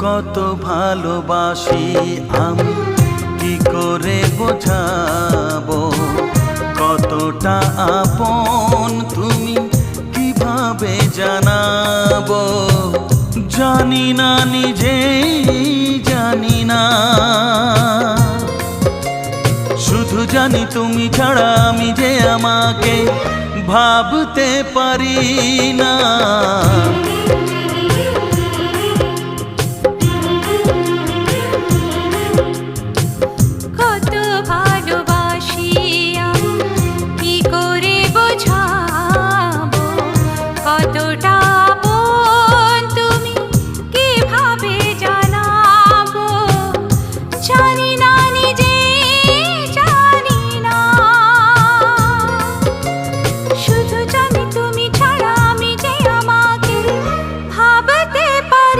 কত ভালোবাসি আমি কি করে বোঝাবো, কতটা আপন তুমি কিভাবে জানাবো। জানি না নিজেই জানি না, শুধু জানি তুমি ছাড়া আমি যে আমাকে ভাবতে পারি না।